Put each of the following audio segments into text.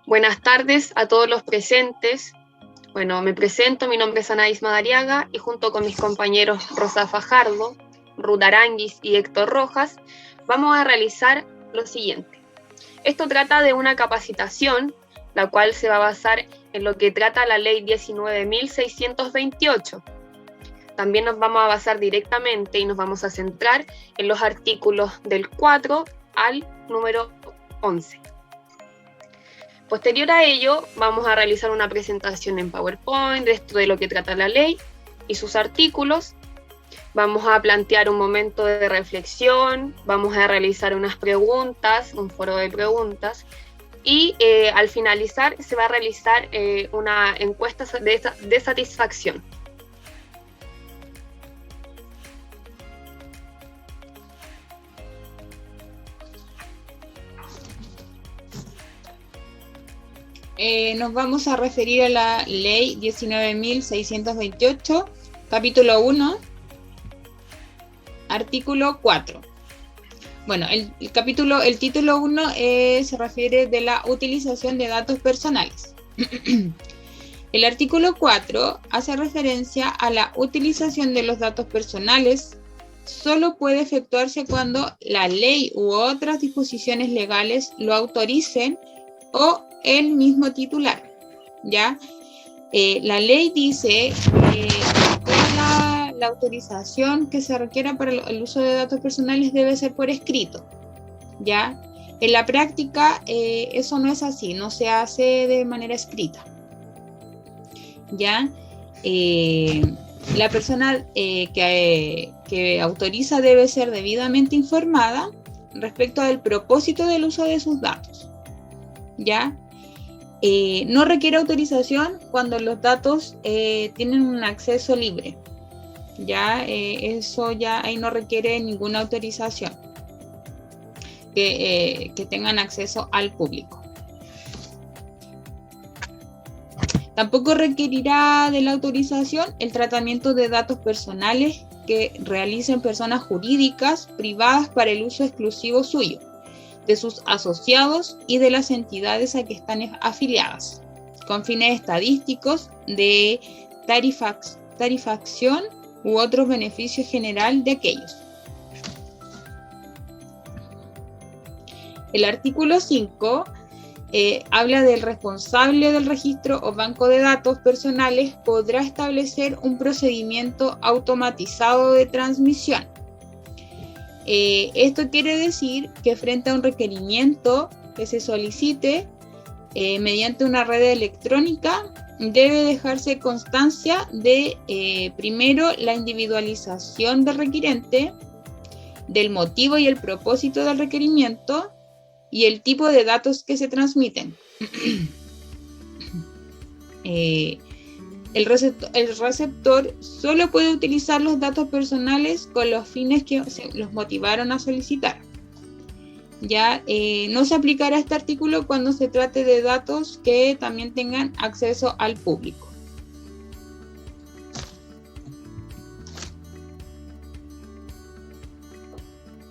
Buenas tardes a todos los presentes. Bueno, me presento, mi nombre es Anaís Madariaga y junto con mis compañeros Rosa Fajardo, Ruth Aranguis y Héctor Rojas, vamos a realizar lo siguiente. Esto trata de una capacitación, la cual se va a basar en lo que trata la ley 19.628. También nos vamos a basar directamente y nos vamos a centrar en los artículos del 4 al número 11. Posterior a ello, vamos a realizar una presentación en PowerPoint de esto de lo que trata la ley y sus artículos. Vamos a plantear un momento de reflexión, vamos a realizar unas preguntas, un foro de preguntas, y al finalizar se va a realizar una encuesta de satisfacción. Nos vamos a referir a la ley 19.628, capítulo 1, artículo 4. Bueno, el título 1 se refiere de la utilización de datos personales. El artículo 4 hace referencia a la utilización de los datos personales. Solo puede efectuarse cuando la ley u otras disposiciones legales lo autoricen o el mismo titular, ¿ya? La ley dice que toda la autorización que se requiera para el uso de datos personales debe ser por escrito, ¿ya? En la práctica eso no es así, no se hace de manera escrita, ¿ya? La persona que autoriza debe ser debidamente informada respecto al propósito del uso de sus datos, ¿ya? No requiere autorización cuando los datos tienen un acceso libre, ya eso ya ahí no requiere ninguna autorización, que tengan acceso al público. Tampoco requerirá de la autorización el tratamiento de datos personales que realicen personas jurídicas privadas para el uso exclusivo suyo, de sus asociados y de las entidades a que están afiliadas, con fines estadísticos, de tarifación u otros beneficios general de aquellos. El artículo 5 habla del responsable del registro o banco de datos personales podrá establecer un procedimiento automatizado de transmisión. Esto quiere decir que frente a un requerimiento que se solicite mediante una red electrónica, debe dejarse constancia de, primero, la individualización del requirente, del motivo y el propósito del requerimiento y el tipo de datos que se transmiten. El receptor solo puede utilizar los datos personales con los fines que los motivaron a solicitar. Ya no se aplicará este artículo cuando se trate de datos que también tengan acceso al público.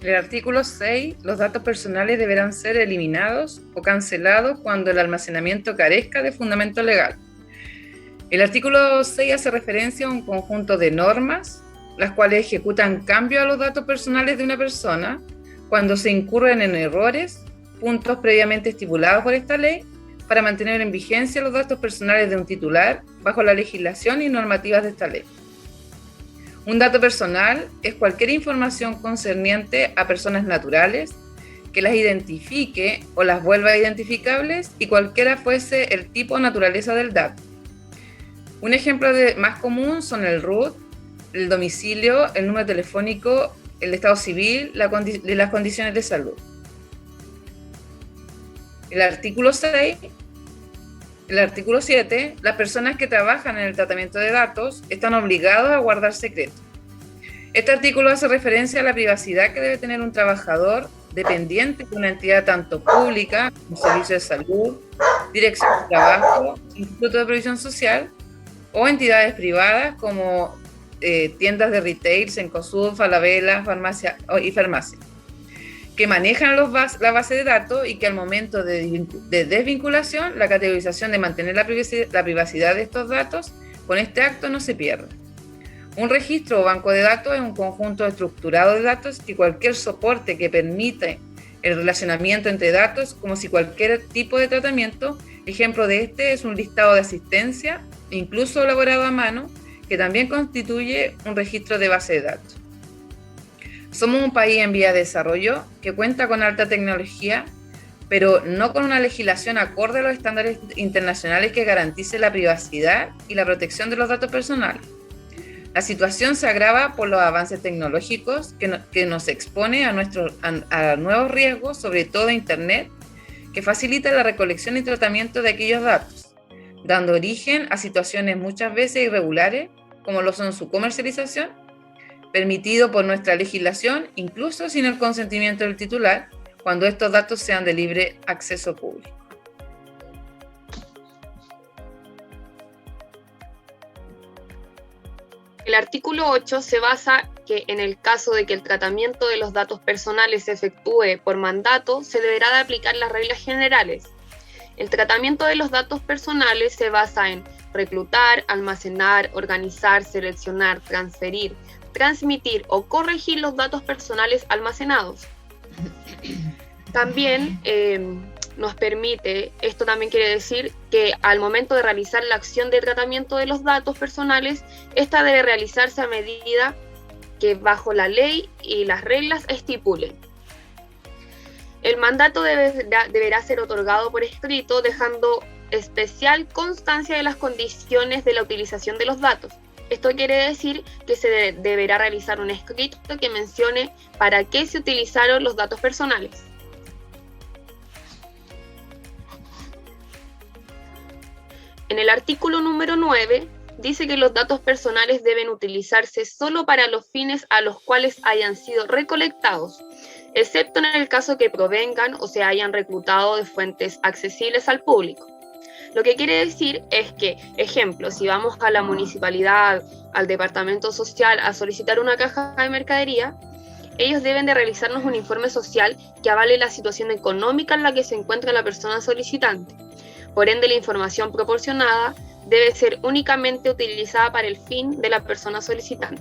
En el artículo 6, los datos personales deberán ser eliminados o cancelados cuando el almacenamiento carezca de fundamento legal. El artículo 6 hace referencia a un conjunto de normas, las cuales ejecutan cambios a los datos personales de una persona cuando se incurren en errores, puntos previamente estipulados por esta ley, para mantener en vigencia los datos personales de un titular bajo la legislación y normativas de esta ley. Un dato personal es cualquier información concerniente a personas naturales que las identifique o las vuelva identificables y cualquiera fuese el tipo o naturaleza del dato. Un ejemplo más común son el RUT, el domicilio, el número telefónico, el estado civil, las condiciones de salud. El artículo 6, el artículo 7, las personas que trabajan en el tratamiento de datos están obligados a guardar secreto. Este artículo hace referencia a la privacidad que debe tener un trabajador dependiente de una entidad tanto pública, como servicio de salud, dirección de trabajo, instituto de provisión social, o entidades privadas como tiendas de retail, Cencosud, Falabella, farmacia y farmacia, que manejan la base de datos y que al momento de desvinculación, la categorización de mantener la privacidad de estos datos, con este acto no se pierde. Un registro o banco de datos es un conjunto estructurado de datos que cualquier soporte que permite el relacionamiento entre datos, como si cualquier tipo de tratamiento, ejemplo de este es un listado de asistencia, incluso elaborado a mano, que también constituye un registro de base de datos. Somos un país en vía de desarrollo que cuenta con alta tecnología, pero no con una legislación acorde a los estándares internacionales que garantice la privacidad y la protección de los datos personales. La situación se agrava por los avances tecnológicos que nos expone a nuevos riesgos, sobre todo Internet, que facilita la recolección y tratamiento de aquellos datos, dando origen a situaciones muchas veces irregulares, como lo son su comercialización, permitido por nuestra legislación, incluso sin el consentimiento del titular, cuando estos datos sean de libre acceso público. El artículo 8 se basa que en el caso de que el tratamiento de los datos personales se efectúe por mandato, se deberá de aplicar las reglas generales. El tratamiento de los datos personales se basa en reclutar, almacenar, organizar, seleccionar, transferir, transmitir o corregir los datos personales almacenados. También nos permite, esto también quiere decir que al momento de realizar la acción de tratamiento de los datos personales, esta debe realizarse a medida que bajo la ley y las reglas estipulen. El mandato deberá ser otorgado por escrito, dejando especial constancia de las condiciones de la utilización de los datos. Esto quiere decir que se deberá realizar un escrito que mencione para qué se utilizaron los datos personales. En el artículo número 9 dice que los datos personales deben utilizarse solo para los fines a los cuales hayan sido recolectados, excepto en el caso que provengan o se hayan reclutado de fuentes accesibles al público. Lo que quiere decir es que, ejemplo, si vamos a la municipalidad, al departamento social a solicitar una caja de mercadería, ellos deben de realizarnos un informe social que avale la situación económica en la que se encuentra la persona solicitante. Por ende, la información proporcionada debe ser únicamente utilizada para el fin de la persona solicitante.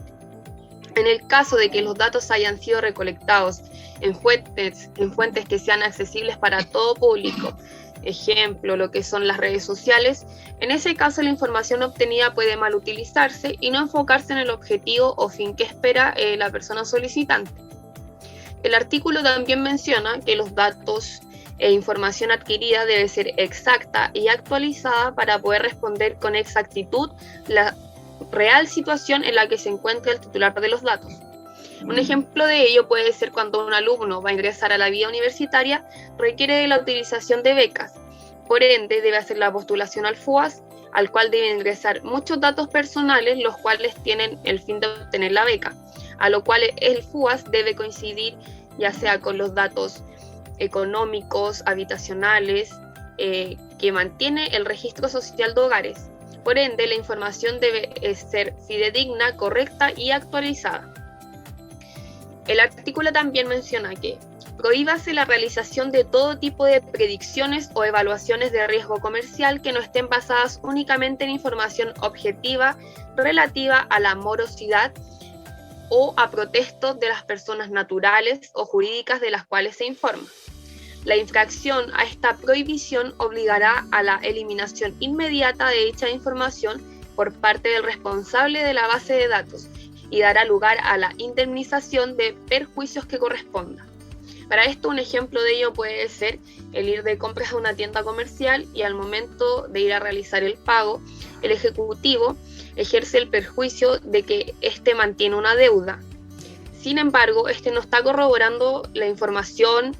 En el caso de que los datos hayan sido recolectados en fuentes que sean accesibles para todo público, ejemplo, lo que son las redes sociales, en ese caso la información obtenida puede mal utilizarse y no enfocarse en el objetivo o fin que espera la persona solicitante. El artículo también menciona que los datos e información adquirida debe ser exacta y actualizada para poder responder con exactitud la real situación en la que se encuentra el titular de los datos. Un ejemplo de ello puede ser cuando un alumno va a ingresar a la vida universitaria, requiere de la utilización de becas. Por ende, debe hacer la postulación al FUAS, al cual deben ingresar muchos datos personales, los cuales tienen el fin de obtener la beca, a lo cual el FUAS debe coincidir ya sea con los datos económicos, habitacionales, que mantiene el registro social de hogares. Por ende, la información debe ser fidedigna, correcta y actualizada. El artículo también menciona que prohíbase la realización de todo tipo de predicciones o evaluaciones de riesgo comercial que no estén basadas únicamente en información objetiva relativa a la morosidad o a protestos de las personas naturales o jurídicas de las cuales se informa. La infracción a esta prohibición obligará a la eliminación inmediata de dicha información por parte del responsable de la base de datos y dará lugar a la indemnización de perjuicios que corresponda. Para esto, un ejemplo de ello puede ser el ir de compras a una tienda comercial y al momento de ir a realizar el pago, el ejecutivo ejerce el perjuicio de que éste mantiene una deuda. Sin embargo, este no está corroborando la información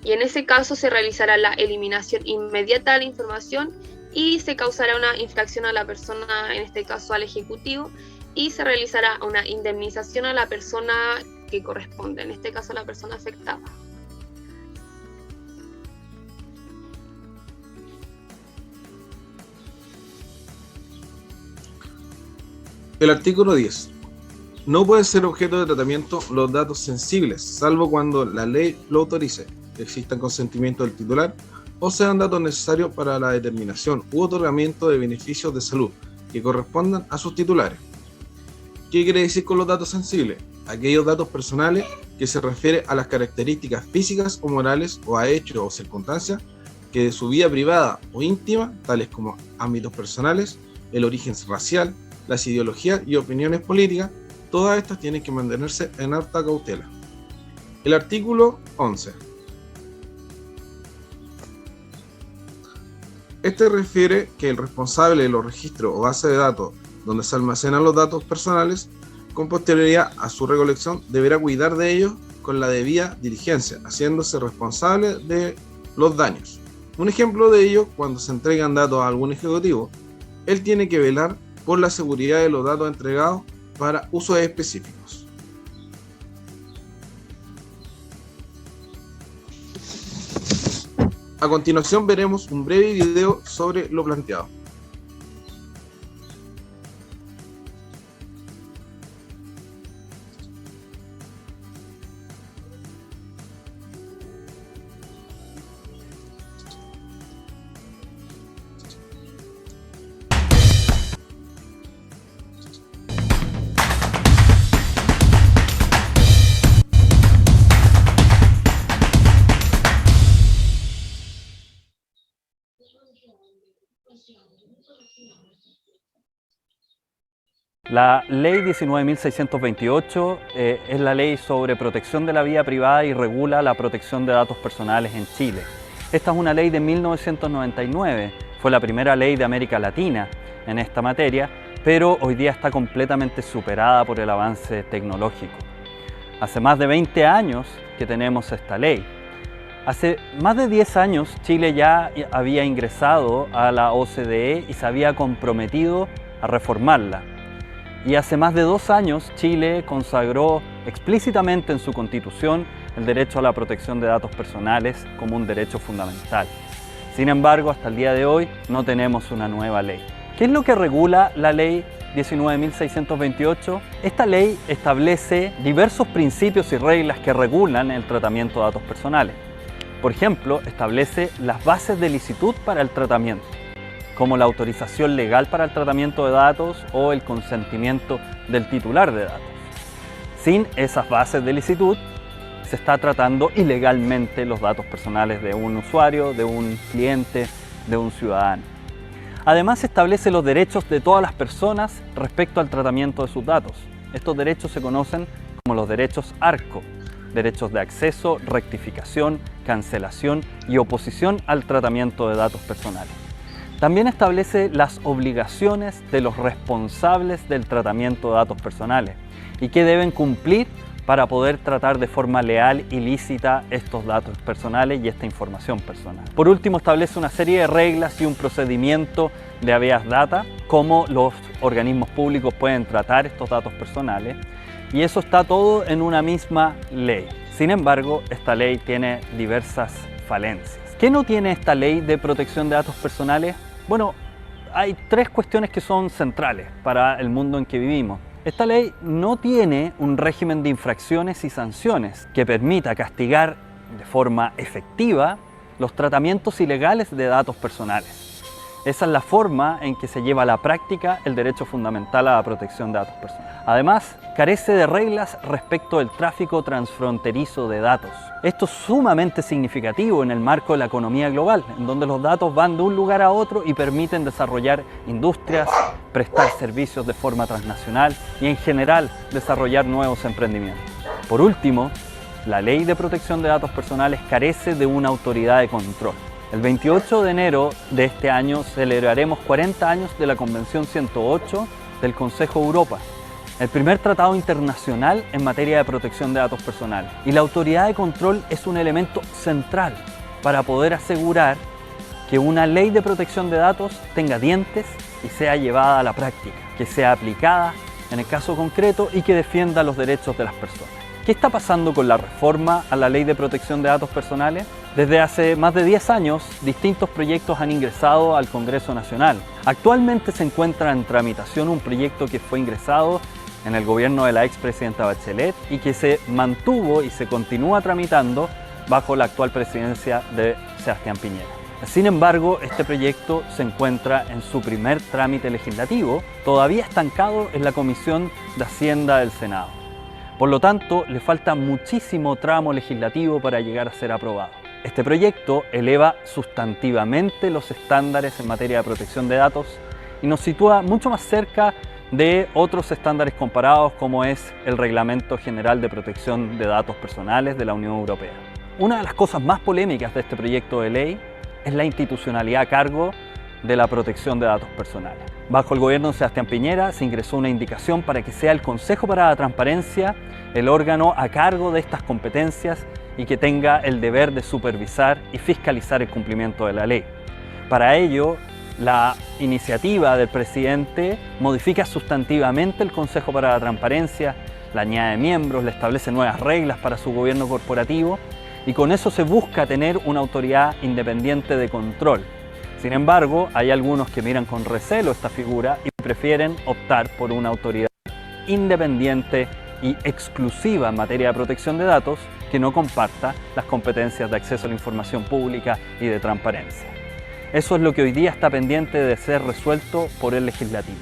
y en ese caso se realizará la eliminación inmediata de la información y se causará una infracción a la persona, en este caso al ejecutivo, y se realizará una indemnización a la persona que corresponde, en este caso a la persona afectada. El artículo 10. No pueden ser objeto de tratamiento los datos sensibles, salvo cuando la ley lo autorice, que existan consentimiento del titular o sean datos necesarios para la determinación u otorgamiento de beneficios de salud que correspondan a sus titulares. ¿Qué quiere decir con los datos sensibles? Aquellos datos personales que se refieren a las características físicas o morales o a hechos o circunstancias que de su vida privada o íntima, tales como ámbitos personales, el origen racial, las ideologías y opiniones políticas, todas estas tienen que mantenerse en alta cautela. El artículo 11. Este refiere que el responsable de los registros o bases de datos donde se almacenan los datos personales, con posterioridad a su recolección, deberá cuidar de ellos con la debida diligencia, haciéndose responsable de los daños. Un ejemplo de ello, cuando se entregan datos a algún ejecutivo, él tiene que velar por la seguridad de los datos entregados para usos específicos. A continuación veremos un breve video sobre lo planteado. La ley 19.628 es la ley sobre protección de la vida privada y regula la protección de datos personales en Chile. Esta es una ley de 1999, fue la primera ley de América Latina en esta materia, pero hoy día está completamente superada por el avance tecnológico. Hace más de 20 años que tenemos esta ley. Hace más de 10 años Chile ya había ingresado a la OCDE y se había comprometido a reformarla. Y hace más de 2 años Chile consagró explícitamente en su Constitución el derecho a la protección de datos personales como un derecho fundamental. Sin embargo, hasta el día de hoy no tenemos una nueva ley. ¿Qué es lo que regula la ley 19.628? Esta ley establece diversos principios y reglas que regulan el tratamiento de datos personales. Por ejemplo, establece las bases de licitud para el tratamiento, como la autorización legal para el tratamiento de datos o el consentimiento del titular de datos. Sin esas bases de licitud, se está tratando ilegalmente los datos personales de un usuario, de un cliente, de un ciudadano. Además, establece los derechos de todas las personas respecto al tratamiento de sus datos. Estos derechos se conocen como los derechos ARCO, derechos de acceso, rectificación, cancelación y oposición al tratamiento de datos personales. También establece las obligaciones de los responsables del tratamiento de datos personales y que deben cumplir para poder tratar de forma leal y lícita estos datos personales y esta información personal. Por último, establece una serie de reglas y un procedimiento de habeas data, cómo los organismos públicos pueden tratar estos datos personales, y eso está todo en una misma ley. Sin embargo, esta ley tiene diversas falencias. ¿Qué no tiene esta ley de protección de datos personales? Bueno, hay 3 cuestiones que son centrales para el mundo en que vivimos. Esta ley no tiene un régimen de infracciones y sanciones que permita castigar de forma efectiva los tratamientos ilegales de datos personales. Esa es la forma en que se lleva a la práctica el derecho fundamental a la protección de datos personales. Además, carece de reglas respecto del tráfico transfronterizo de datos. Esto es sumamente significativo en el marco de la economía global, en donde los datos van de un lugar a otro y permiten desarrollar industrias, prestar servicios de forma transnacional y en general desarrollar nuevos emprendimientos. Por último, la Ley de Protección de Datos Personales carece de una autoridad de control. El 28 de enero de este año celebraremos 40 años de la Convención 108 del Consejo de Europa, el primer tratado internacional en materia de protección de datos personales. Y la autoridad de control es un elemento central para poder asegurar que una ley de protección de datos tenga dientes y sea llevada a la práctica, que sea aplicada en el caso concreto y que defienda los derechos de las personas. ¿Qué está pasando con la reforma a la Ley de Protección de Datos Personales? Desde hace más de 10 años, distintos proyectos han ingresado al Congreso Nacional. Actualmente se encuentra en tramitación un proyecto que fue ingresado en el gobierno de la expresidenta Bachelet y que se mantuvo y se continúa tramitando bajo la actual presidencia de Sebastián Piñera. Sin embargo, este proyecto se encuentra en su primer trámite legislativo, todavía estancado en la Comisión de Hacienda del Senado. Por lo tanto, le falta muchísimo tramo legislativo para llegar a ser aprobado. Este proyecto eleva sustantivamente los estándares en materia de protección de datos y nos sitúa mucho más cerca de otros estándares comparados como es el Reglamento General de Protección de Datos Personales de la Unión Europea. Una de las cosas más polémicas de este proyecto de ley es la institucionalidad a cargo de la protección de datos personales. Bajo el gobierno de Sebastián Piñera se ingresó una indicación para que sea el Consejo para la Transparencia el órgano a cargo de estas competencias y que tenga el deber de supervisar y fiscalizar el cumplimiento de la ley. Para ello, la iniciativa del presidente modifica sustantivamente el Consejo para la Transparencia, le añade miembros, le establece nuevas reglas para su gobierno corporativo y con eso se busca tener una autoridad independiente de control. Sin embargo, hay algunos que miran con recelo esta figura y prefieren optar por una autoridad independiente y exclusiva en materia de protección de datos que no comparta las competencias de acceso a la información pública y de transparencia. Eso es lo que hoy día está pendiente de ser resuelto por el legislativo.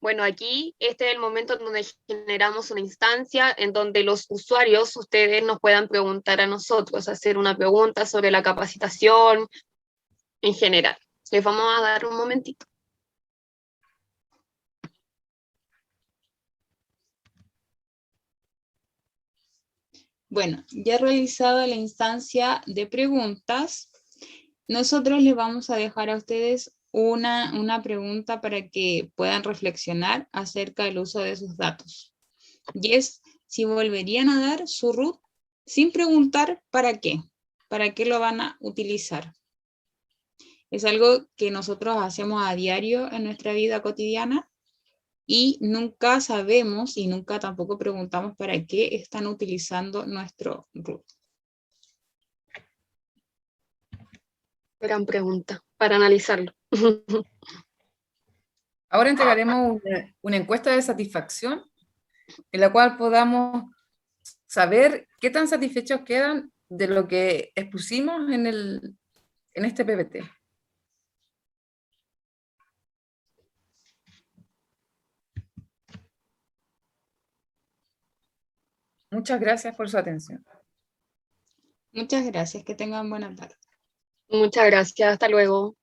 Bueno, aquí este es el momento en donde generamos una instancia en donde los usuarios, ustedes nos puedan preguntar a nosotros, hacer una pregunta sobre la capacitación en general. Les vamos a dar un momentito. Bueno, ya realizada la instancia de preguntas, nosotros les vamos a dejar a ustedes una pregunta para que puedan reflexionar acerca del uso de sus datos. Y es si volverían a dar su root sin preguntar para qué lo van a utilizar. Es algo que nosotros hacemos a diario en nuestra vida cotidiana y nunca sabemos y nunca tampoco preguntamos para qué están utilizando nuestro root. Gran pregunta, para analizarlo. Ahora entregaremos una encuesta de satisfacción en la cual podamos saber qué tan satisfechos quedan de lo que expusimos en este PPT. Muchas gracias por su atención. Muchas gracias, que tengan buena tarde. Muchas gracias, hasta luego.